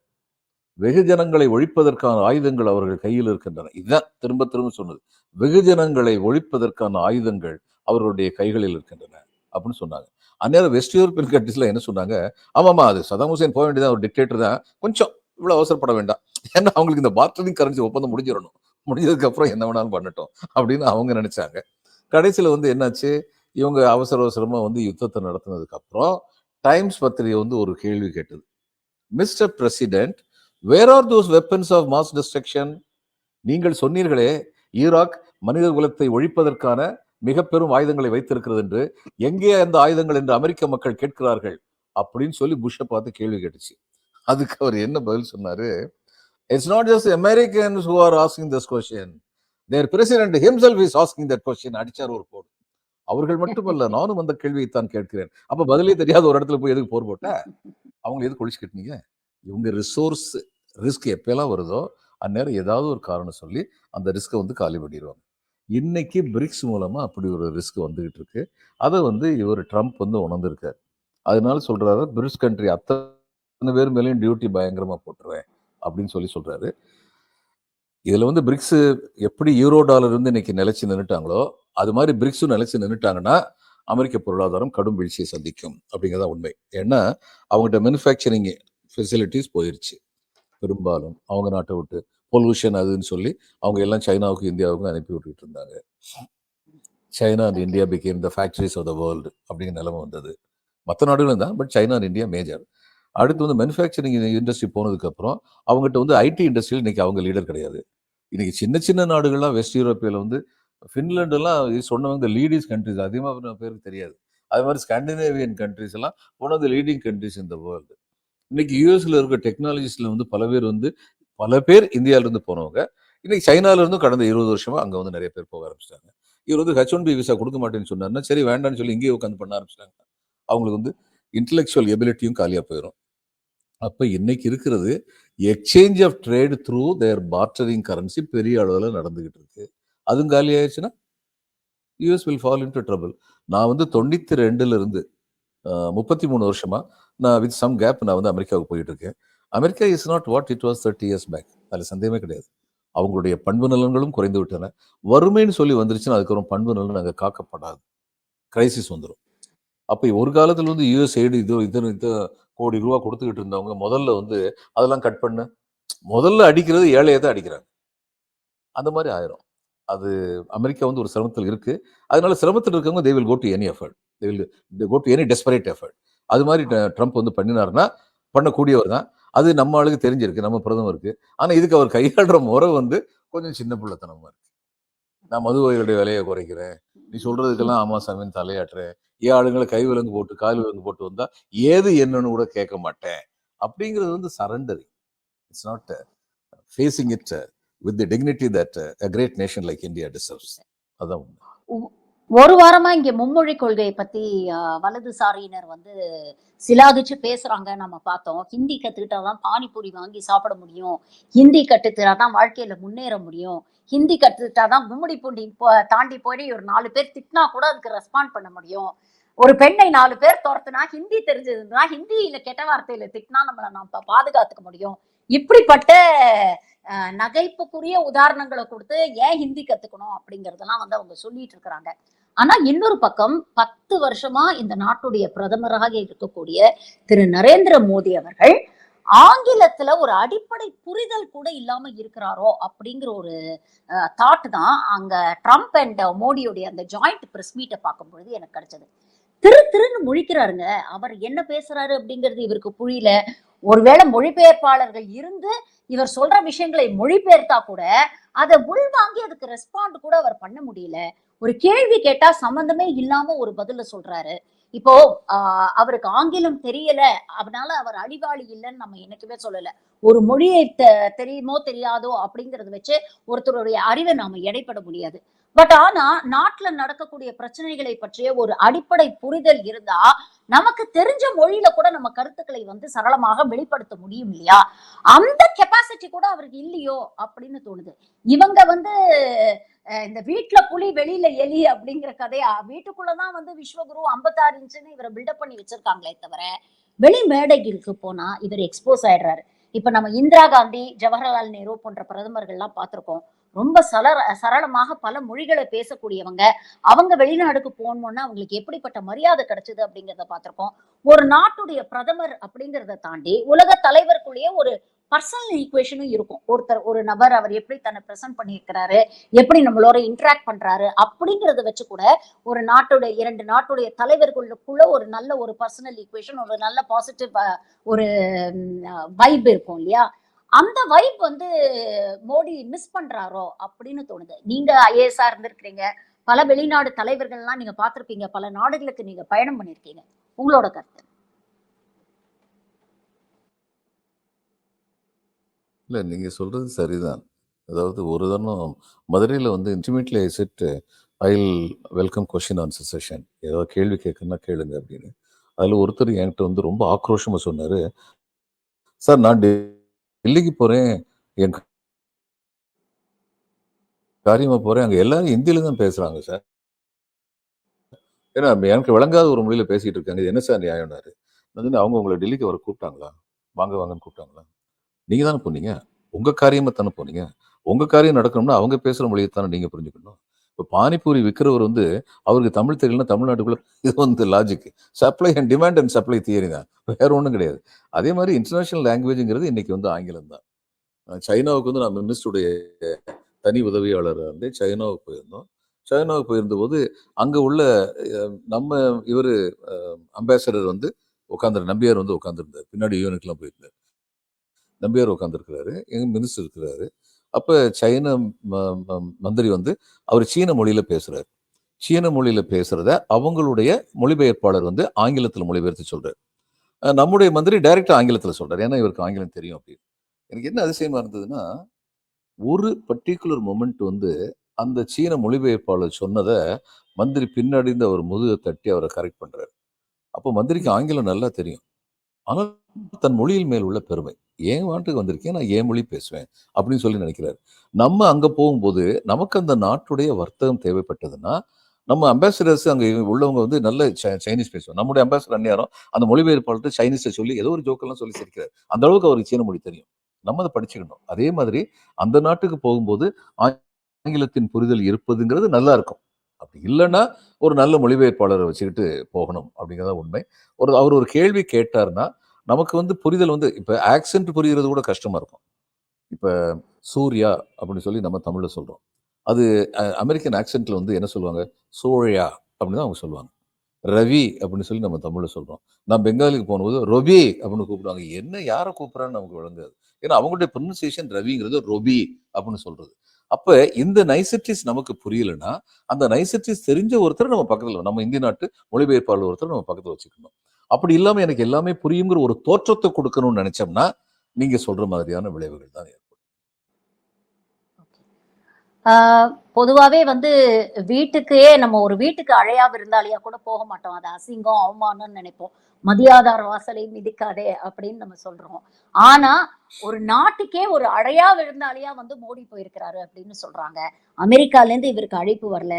வெகுஜனங்களை ஒழிப்பதற்கான ஆயுதங்கள் அவர்கள் கையில் இருக்கின்றன. இதுதான் திரும்ப திரும்ப சொன்னது. வெகுஜனங்களை ஒழிப்பதற்கான ஆயுதங்கள் அவர்களுடைய கைகளில் இருக்கின்றன அப்படின்னு சொன்னாங்க. அந்நேரம் வெஸ்ட் யூரோப்பியன் கண்ட்ரீஸ்ல என்ன சொன்னாங்க, ஆமாமா அது சதாம் ஹுசேன் போக வேண்டியதான், ஒரு டிக்டேட்டர் தான், கொஞ்சம் இவ்வளவு அவசரப்பட வேண்டாம், ஏன்னா அவங்களுக்கு இந்த பார்ட்டரிங் கரன்சி ஒப்பந்தம் முடிஞ்சிடணும், முடிஞ்சதுக்கு அப்புறம் என்ன வேணாலும் பண்ணட்டும் அப்படின்னு அவங்க நினைச்சாங்க. கடைசியில வந்து என்னாச்சு, இவங்க அவசர அவசரமா வந்து யுத்தத்தை நடத்தினதுக்கு அப்புறம் டைம்ஸ் பத்திரிகை வந்து ஒரு கேள்வி கேட்டது, Mister President, where are those weapons of mass destruction? நீங்கள் சொன்னீர்களே ஈராக் மனித குலத்தை ஒழிப்பதற்கான மிக பெரும் ஆயுதங்களை வைத்திருக்கிறது என்று, எங்கே அந்த ஆயுதங்கள் என்று அமெரிக்க மக்கள் கேட்கிறார்கள் அப்படின்னு சொல்லி புஷ்ஷை பார்த்து கேள்வி கேட்டுச்சு. அதுக்கு அவர் என்ன பதில் சொன்னாரு, it's not just Americans who are asking this question, their president himself is asking that question. அடிச்சார் ஒரு போர். அவர்கள் மட்டுமல்ல, நானும் அந்த கேள்வியை தான் கேட்கிறேன். அப்ப பதிலே தெரியாத ஒரு இடத்துல போய் எதுக்கு போர் போட்ட? அவங்க எதுக்கு ஒழிச்சு கட்டினீங்க? இவங்க ரிசோர்ஸ் ரிஸ்க் எப்பெல்லாம் வருதோ அந்நேரம் ஏதாவது ஒரு காரணம் சொல்லி அந்த ரிஸ்கை வந்து காலி பண்ணிடுவாங்க. இன்னைக்கு பிரிக்ஸ் மூலமா அப்படி ஒரு ரிஸ்க் வந்துகிட்டு இருக்கு. அதை வந்து இவர் ட்ரம்ப் வந்து உணர்ந்திருக்காரு. அதனால சொல்றாரு, பிரிக்ஸ் கண்ட்ரி அத்தனை பேர் மேலேயும் டியூட்டி பயங்கரமா போட்டுருவேன் அப்படின்னு சொல்லி சொல்றாரு. இதுல வந்து பிரிக்ஸ் எப்படி யூரோ டாலர் வந்து இன்னைக்கு நிலைச்சு நின்றுட்டாங்களோ அது மாதிரி பிரிக்ஸும் நிலைச்சு நின்றுட்டாங்கன்னா அமெரிக்க பொருளாதாரம் கடும் வீழ்ச்சியை சந்திக்கும் அப்படிங்கிறதா உண்மை. ஏன்னா அவங்ககிட்ட மேனுஃபேக்சரிங் ஃபெசிலிட்டிஸ் போயிருச்சு பெரும்பாலும். அவங்க நாட்டை விட்டு பொல்யூஷன் அதுன்னு சொல்லி அவங்க எல்லாம் சைனாவுக்கும் இந்தியாவுக்கும் அனுப்பி விட்டுட்டு இருந்தாங்க. China and India became the factories of the world அப்படிங்கிற நிலைமை வந்தது. மற்ற நாடுகளும் தான், but China and India major. அடுத்து வந்து மேனுஃபேக்சரிங் இண்டஸ்ட்ரி போனதுக்கப்புறம் அவங்ககிட்ட வந்து ஐடி இண்டஸ்ட்ரியில் இன்னைக்கு அவங்க லீடர் கிடையாது. இன்னைக்கு சின்ன சின்ன நாடுகள்லாம் வெஸ்ட் யூரோப்பியில் வந்து ஃபின்லாண்டெல்லாம் சொன்னவங்க லீடிங் கண்ட்ரிஸ் அதிகமாக பேருக்கு தெரியாது. அது மாதிரி ஸ்காண்டினேவியன் கண்ட்ரிஸ் எல்லாம் one of the leading countries in the world. இன்னைக்கு யூஎஸ்ல இருக்க டெக்னாலஜிஸ்ல வந்து பல பேர் இந்தியால இருந்து போனவங்க இன்னைக்கு சைனால இருந்தும் கடந்த 20 வருஷமா அங்க வந்து நிறைய பேர் போக ஆரம்பிச்சிட்டாங்க. இவர் வந்து H1B விசா கொடுக்க மாட்டேன்னு சொன்னாருன்னா சரி வேண்டாம்னு சொல்லி இங்கேயே உட்காந்து பண்ண ஆரம்பிச்சிட்டாங்க. அவங்களுக்கு வந்து இன்டெலெக்சுவல் எபிலிட்டியும் காலியா போயிடும். அப்ப இன்னைக்கு இருக்கிறது exchange of trade through their bartering currency பெரிய அளவில் நடந்துகிட்டு இருக்கு. அதுவும் காலி ஆயிடுச்சுன்னா US will fall into trouble. நான் வந்து 92ல இருந்து 33 வருஷமா நான் வித் சம் கேப் நான் வந்து அமெரிக்காவுக்கு போயிட்டு இருக்கேன். America is not what it was 30 years back. அதில் சந்தேகமே கிடையாது. அவங்களுடைய பண்பு நலன்களும் குறைந்து விட்டன. வறுமைன்னு சொல்லி வந்துருச்சுன்னா அதுக்கப்புறம் பண்பு நலன் அங்கே காக்கப்படாது, கிரைசிஸ் வந்துடும். அப்போ ஒரு காலத்தில் வந்து யூஎஸ் எய்டு இது கோடி ரூபா கொடுத்துக்கிட்டு இருந்தவங்க முதல்ல வந்து அதெல்லாம் கட் பண்ண முதல்ல அடிக்கிறது ஏழையை தான் அடிக்கிறாங்க. அந்த மாதிரி ஆயிரும். அது அமெரிக்கா வந்து ஒரு சிரமத்தில் இருக்கு. அதனால சிரமத்தில் இருக்கவங்க they will go to any effort. they go to any desperate effort. அது மாதிரி ட்ரம்ப் வந்து பண்ணினாருன்னா பண்ணக்கூடியவர் தான். அது நம்ம ஆளுக்கு தெரிஞ்சிருக்கு, நம்ம பிரதமருக்கு. ஆனா இதுக்கு அவர் கையாளுற முறை வந்து கொஞ்சம் சின்ன பிள்ளைத்தனமா இருக்கு. நான் மது வகைகளுடைய விலையை குறைக்கிறேன், நீ சொல்றதுக்கெல்லாம் ஆமா சாமின்னு தலையாட்டுறேன், ஏன் ஆளுங்களை கை விலங்கு போட்டு கால் விலங்கு போட்டு வந்தா ஏது என்னன்னு கூட கேட்க மாட்டேன் அப்படிங்கிறது வந்து surrendering. It's not facing it with the dignity that a great nation like India deserves. அதான் உண்மை. ஒரு வாரமா இங்க மும்மொழி கொள்கையை பத்தி வலதுசாரியினர் வந்து சிலாகிச்சு பேசுறாங்க நம்ம பார்த்தோம். ஹிந்தி கத்துக்கிட்டாதான் பானிபூரி வாங்கி சாப்பிட முடியும், ஹிந்தி கற்றுக்கிட்டாதான் வாழ்க்கையில முன்னேற முடியும், ஹிந்தி கற்றுக்கிட்டாதான் கும்மிடி பூண்டி தாண்டி போய் ஒரு 4 பேர் திட்டினா கூட அதுக்கு ரெஸ்பாண்ட் பண்ண முடியும், ஒரு பெண்ணை 4 பேர் துரத்துனா ஹிந்தி தெரிஞ்சதுன்னா ஹிந்தியில கெட்ட வார்த்தையில திட்டினா நம்மளை நம்ம பாதுகாத்துக்க முடியும். இப்படிப்பட்ட நகைப்புக்குரிய உதாரணங்களை கொடுத்து ஏன் ஹிந்தி கத்துக்கணும் அப்படிங்கறதெல்லாம் வந்து அவங்க சொல்லிட்டு இருக்கிறாங்க. ஆனா இன்னொரு பக்கம் 10 வருஷமா இந்த நாட்டுடைய பிரதமராக இருக்கக்கூடிய திரு நரேந்திர மோடி அவர்கள் ஆங்கிலத்துல ஒரு அடிப்படை புரிதல் கூட இல்லாம இருக்கிறாரோ அப்படிங்கிற ஒரு தாட் தான் அங்க ட்ரம்ப் அண்ட் மோடியுடைய அந்த ஜாயிண்ட் பிரஸ் மீட்டை பார்க்கும் பொழுது எனக்கு கிடைச்சது. திருன்னு முழிக்கிறாருங்க. அவர் என்ன பேசுறாரு அப்படிங்கிறது இவருக்கு புரியல. ஒருவேளை மொழிபெயர்ப்பாளர்கள் இருந்து இவர் சொல்ற விஷயங்களை மொழிபெயர்த்தா கூட அதை உள்வாங்கி அதுக்கு ரெஸ்பாண்ட் கூட அவர் பண்ண முடியல. ஒரு கேள்வி கேட்டா சம்பந்தமே இல்லாம ஒரு பதில சொல்றாரு. இப்போ அவருக்கு ஆங்கிலம் தெரியல, அதனால அவர் அறிவாளி இல்லன்னு நம்ம என்னைக்குமே சொல்லல. ஒரு மொழியை தெரியுமோ தெரியாதோ அப்படிங்கிறத வச்சு ஒருத்தருடைய அறிவை நாம எடைப்பட முடியாது. ஆனா நாட்டுல நடக்கக்கூடிய பிரச்சனைகளை பற்றிய ஒரு அடிப்படை புரிதல் இருந்தா, நமக்கு தெரிஞ்ச மொழியில கூட நம்ம கருத்துக்களை வந்து சரளமாக வெளிப்படுத்த முடியும் இல்லையா? அந்த கெப்பாசிட்டி கூட அவருக்கு இல்லையோ அப்படின்னு தோணுது. இவங்க வந்து இந்த வீட்ல புலி வெளியில எலி அப்படிங்கிற கதையா வீட்டுக்குள்ள தான் வந்து விஸ்வகுரு 56 இன்ச்சுன்னு இவரை பில்டப் பண்ணி வச்சிருக்காங்களே தவிர வெளி மேடைகளுக்கு போனா இவர் எக்ஸ்போஸ் ஆயிடுறாரு. இப்ப நம்ம இந்திரா காந்தி, ஜவஹர்லால் நேரு போன்ற பிரதமர்கள்லாம் பார்த்திருக்கோம். ரொம்ப சரளமாக பல மொழிகளை பேசக்கூடியவங்க. அவங்க வெளிநாடுக்கு போனோம்னா அவங்களுக்கு எப்படிப்பட்ட மரியாதை கிடைச்சது அப்படிங்கிறத பார்த்திருக்கோம். ஒரு நாட்டுடைய பிரதமர் அப்படிங்கிறத தாண்டி உலக தலைவருக்குள்ளேயே ஒரு பர்சனல் ஈக்குவேஷனும் இருக்கும். ஒரு நபர் அவர் எப்படி தன்னை பிரசன்ட் பண்ணியிருக்கிறாரு, எப்படி நம்மளோட இன்டராக்ட் பண்றாரு அப்படிங்கிறத வச்சு கூட ஒரு நாட்டுடைய 2 நாட்டுடைய தலைவர்களுக்குள்ள ஒரு நல்ல ஒரு பர்சனல் ஈக்குவேஷன், ஒரு நல்ல பாசிட்டிவ் ஒரு வைப் இருக்கும் இல்லையா? அந்த வைப் வந்து மோடி மிஸ் பண்றாரோ அப்படின்னு தோணுது. நீங்க ஐஏஎஸ்ஆ இருந்திருக்கிறீங்க. பல வெளிநாடு தலைவர்கள்லாம் நீங்க பார்த்திருப்பீங்க. பல நாடுகளுக்கு நீங்க பயணம் பண்ணியிருக்கீங்க. உங்களோட கருத்து? இல்ல நீங்க சொல்றது சரிதான். அதாவது ஒரு தருணம் மதுரையில வந்து intimately I set I will welcome question answer session. ஏதாவது கேள்வி கேட்கணும்னா கேளுங்க அப்படின்னு. அதுல ஒருத்தர் என்கிட்ட வந்து ரொம்ப ஆக்ரோஷமா சொன்னாரு, "சார் நான் டெல்லிக்கு போறேன். என் காரியமா போறேன். அங்க எல்லாரும் ஹிந்தியில தான் பேசுறாங்க சார். ஏன்னா எனக்கு விளங்காத ஒரு மொழியில பேசிட்டு இருக்காங்க. இது என்ன சார் நியாயம்னாரு." நான் சொன்னேன், "அவங்க உங்கள டெல்லிக்கு வர கூப்பிட்டாங்களா? வாங்க வாங்கன்னு கூப்பிட்டாங்களா? நீங்க தானே போனீங்க. உங்க காரியமா தானே போனீங்க. உங்க காரியம் நடக்கணும்னா அவங்க பேசுற மொழிய தானே நீங்க புரிஞ்சுக்கணும். இப்ப பானிபூரி விக்கிறவர் வந்து அவருக்கு தமிழ் தெரியலன்னா தமிழ்நாட்டுக்குள்ள இது வந்து logic. Supply and demand and supply theory தான். வேற ஒண்ணும் கிடையாது. அதே மாரி இன்டர்நேஷனல் லாங்குவேஜ்ங்கிறது இன்னைக்கு வந்து ஆங்கிலம் தான். சைனாவுக்கு வந்து நான் மினிஸ்டருடைய தனி உதவியாளரா இருந்து சைனாவுக்கு போயிருந்தோம். சைனாவுக்கு போயிருந்தபோது, அங்க உள்ள நம்ம இவரு அ அம்பாசடர் வந்து நம்பியார் வந்து உட்கார்ந்திருந்தார். பின்னாடி யூஎன்னுக்குலாம் போயிருந்தார். நம்பியார் உட்கார்ந்திருக்கிறாரு. எங்க மினிஸ்டர் இருக்கிறாரு. அப்ப சைன ம ம மந்திரி வந்து அவரு சீன மொழியில பேசுறாரு. சீன மொழியில பேசுறத அவங்களுடைய மொழிபெயர்ப்பாளர் வந்து ஆங்கிலத்தில மொழிபெயர்த்து சொல்றாரு. நம்முடைய மந்திரி டைரக்ட்டா ஆங்கிலத்தில சொல்றாரு. ஏன்னா இவருக்கு ஆங்கிலம் தெரியும் அப்படின்னு. எனக்கு என்ன அதிசயமா இருந்ததுன்னா, ஒரு பர்ட்டிகுலர் மொமெண்ட் வந்து அந்த சீன மொழிபெயர்ப்பாளர் சொன்னத மந்திரி பின்னாடி இருந்து அவர் முதுக தட்டி அவர கரெக்ட் பண்றாரு. அப்போ மந்திரிக்கு ம். ஆங்கிலம் நல்லா தெரியும். ஆனா, தன் மொழியின் மேல் உள்ள பெருமை. என் நாட்டுக்கு வந்திருக்கேன். நான் என் மொழி பேசுவேன். அப்படின்னு சொல்லி நினைக்கிறாரு. நம்ம அங்க போகும்போது, நமக்கு அந்த நாட்டுடைய வர்த்தகம் தேவைப்பட்டதுன்னா, நம்ம அம்பாசடர்ஸ் அங்க உள்ளவங்க வந்து நல்ல சைனீஸ் பேசுவாங்க. நம்முடைய அம்பாசடர் அந்நியாரம் அந்த மொழிபெயர்ப்பாளர்ட்ட சைனீஸ்ல சொல்லி ஏதோ ஒரு ஜோக்கெல்லாம் சொல்லி சிரிக்கிறாரு. அந்த அளவுக்கு அவருக்கு சீன மொழி தெரியும். நம்ம அத படிச்சுக்கணும். அதே மாதிரி அந்த நாட்டுக்கு போகும்போது ஆங்கிலத்தின் புரிதல் இருப்பதுங்கிறது நல்லா இருக்கும். அப்படி இல்லன்னா, ஒரு நல்ல மொழிபெயர்ப்பாளர வச்சுக்கிட்டு போகணும் அப்படிங்கிறது தான் உண்மை. அவர் ஒரு கேள்வி கேட்டார்ன்னா, நமக்கு வந்து புரிதல் வந்து இப்ப ஆக்சென்ட் புரியிறது கூட கஷ்டமா இருக்கும். இப்ப சூர்யா அப்படின்னு சொல்லி நம்ம தமிழ்ல சொல்றோம். அது அமெரிக்கன் ஆக்சென்ட்ல வந்து என்ன சொல்லுவாங்க? சோழியா அப்படின்னு தான் அவங்க சொல்லுவாங்க. ரவி அப்படின்னு சொல்லி நம்ம தமிழ்ல சொல்றோம். நான் பெங்காலிக்கு போனபோது ரொபி அப்படின்னு கூப்பிடுவாங்க. என்ன யார கூப்பிடுறான்னு நமக்கு விளங்காது. ஏன்னா அவங்களுடைய ப்ரொனன்சியேஷன் ரவிங்கிறது ரொபி அப்படின்னு சொல்றது. அப்ப இந்த நைசிட்டிஸ் நமக்கு புரியலன்னா, அந்த நைசிட்டிஸ் தெரிஞ்ச ஒருத்தர நம்ம பக்கத்துல நம்ம இந்திய நாட்டு மொழிபெயர்ப்பாளர் ஒருத்தர நம்ம பக்கத்துல வச்சுக்கணும். அப்படி இல்லாம எனக்கு எல்லாமே புரியுங்கிற ஒரு தோற்றத்த குடுக்கணும்னு நெனைச்சோம்னா, நீங்க சொல்ற மாதிரியான விளைவுகள் தான் ஏற்படும். ஆ, பொதுவாவே வந்து நம்ம ஒரு வீட்டுக்கு அழையா விருந்தாளியா கூட போக மாட்டோம். அது அசிங்கம், அவமானம்னு நினைப்போம். "மதியாதார் வாசலை மிதிக்காதே" அப்படின்னு நம்ம சொல்றோம். ஆனா, ஒரு நாட்டுக்கே ஒரு அழையா விருந்தாளியா வந்து மோடி போயிருக்கிறாரு அப்படின்னு சொல்றாங்க. அமெரிக்காலேருந்து இவருக்கு அழைப்பு வரல.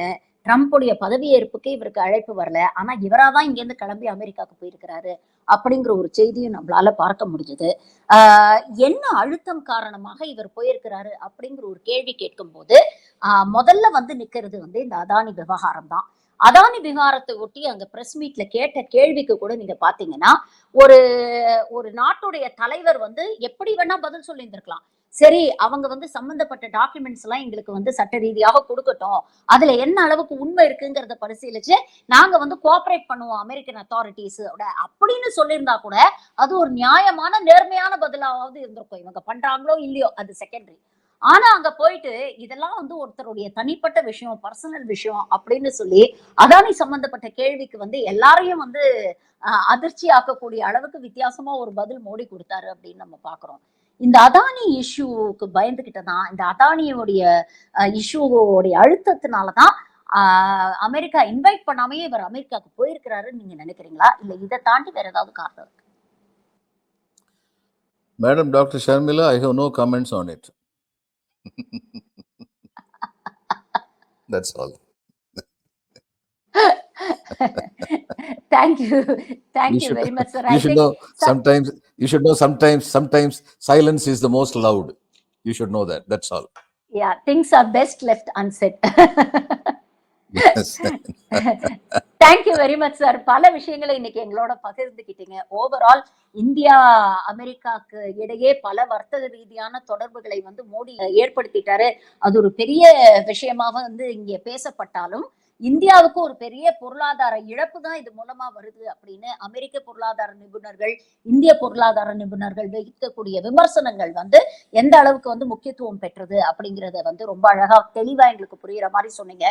ட்ரம்புடைய பதவியேற்புக்கு இவருக்கு அழைப்பு வரல. ஆனா, இவரா தான் இங்கேருந்து கிளம்பி அமெரிக்காவுக்கு போயிருக்கிறாரு. அப்படிங்கிற ஒரு செய்தியும் நம்மளால பார்க்க முடிஞ்சது. ஆ, என்ன அழுத்தம் காரணமாக இவர் போயிருக்கிறாரு அப்படிங்கிற ஒரு கேள்வி கேட்கும்போது, முதல்ல வந்து நிக்கிறது வந்து இந்த அதானி விவகாரம் தான். அதானி விவகாரத்தை ஒட்டி அங்க பிரஸ் மீட்ல கேட்ட கேள்விக்கு கூட நீங்க பாத்தீங்கன்னா, ஒரு ஒரு நாட்டுடைய தலைவர் வந்து எப்படி வேணா பதில் சொல்லியிருந்திருக்கலாம். சரி, அவங்க வந்து சம்பந்தப்பட்ட டாக்குமெண்ட்ஸ் எல்லாம் எங்களுக்கு வந்து சட்ட ரீதியாக குடுக்கட்டும். அதுல என்ன அளவுக்கு உண்மை இருக்குங்கிறத பரிசீலிச்சு, நாங்க வந்து கோஆப்பரேட் பண்ணுவோம் அமெரிக்கன் அத்தாரிட்டீஸ் அப்படின்னு சொல்லியிருந்தா கூட, அது ஒரு நியாயமான, நேர்மையான பதிலாவது இருந்திருக்கும். இவங்க பண்றாங்களோ இல்லையோ அது செகண்டரி. ஆனா அங்க போயிட்டு இதெல்லாம் வந்து ஒருத்தருடைய தனிப்பட்ட விஷயம், பர்சனல் விஷயம் அப்படின்னு சொல்லி அதானி சம்பந்தப்பட்ட கேள்விக்கு வந்து எல்லாரையும் வந்து அதிர்ச்சி ஆக்கக்கூடிய அளவுக்கு வித்தியாசமா ஒரு பதில் மோடி கொடுத்தாரு அப்படின்னு நம்ம பாக்குறோம். இந்த அதானி இஷ்யூக்கு பயந்துகிட்டு தான், இந்த அதானியோடைய இஷ்யூவோடைய அழுத்தத்தினாலதான் அமெரிக்கா இன்வைட் பண்ணாமயே இவர் அமெரிக்காவுக்கு போயிருக்கிறாருன்னு நீங்க நினைக்கிறீங்களா? இல்ல இதை தாண்டி வேற ஏதாவது காரணம் இருக்கு? Madam doctor Sharmila, I have no comments on it. That's all. Thank you. Thank You you should, very much, sir. you I should think know sometimes, you should know sometimes silence is the most loud. You should know that. That's all. yeah, things are best left unsaid. Yes. Thank you very much sir. பல விஷயங்களை இன்னைக்கு எங்களோட பகிர்ந்துக்கிட்டீங்க. Overall India அமெரிக்காக்கு இடையே பல வர்த்தக ரீதியான தொடர்புகளை வந்து மோடி ஏற்படுத்திட்டாரு. அது ஒரு பெரிய விஷயமாக வந்து இங்க பேசப்பட்டாலும், இந்தியாவுக்கு ஒரு பெரிய பொருளாதார இழப்பு தான் இது மூலமா வருது அப்படின்னு அமெரிக்க பொருளாதார நிபுணர்கள், இந்திய பொருளாதார நிபுணர்கள் வைக்கக்கூடிய விமர்சனங்கள் வந்து எந்த அளவுக்கு வந்து முக்கியத்துவம் பெற்றது அப்படிங்கறத வந்து ரொம்ப அழகா தெளிவா எங்களுக்கு புரியுற மாதிரி சொன்னீங்க.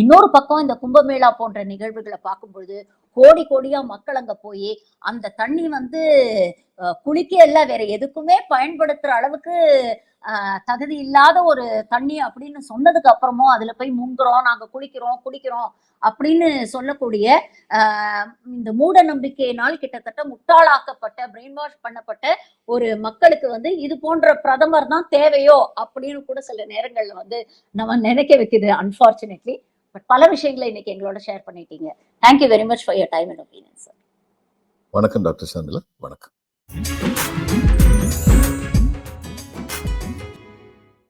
இன்னொரு பக்கம் இந்த கும்பமேளா போன்ற நிகழ்வுகளை பார்க்கும் பொழுது கோடி கோடியா மக்கள் அங்க போய் அந்த தண்ணி வந்து குளிக்க இல்ல வேற எதுக்குமே பயன்படுத்துற அளவுக்கு தகுதி இல்லாத ஒரு தண்ணி அப்படின்னு சொன்னதுக்கு அப்புறமும் அதுல போய் முங்குறோம், நாங்க குளிக்கிறோம் குடிக்கிறோம் அப்படின்னு சொல்லக்கூடிய இந்த மூட நம்பிக்கையினால் கிட்டத்தட்ட முட்டாளாக்கப்பட்ட பிரெயின் வாஷ் பண்ணப்பட்ட ஒரு மக்களுக்கு வந்து இது போன்ற பிரதமர் தான் தேவையோ அப்படின்னு கூட சில நேரங்கள்ல வந்து நம்ம நினைக்க வைக்குது அன்பார்ச்சுனேட்லி. பட் பல விஷயங்களை இன்னைக்கு எங்களோட ஷேர் பண்ணிட்டீங்க. Thank you very much for your time and opinion sir. வணக்கம் டாக்டர் ஷர்மிளா. வணக்கம்.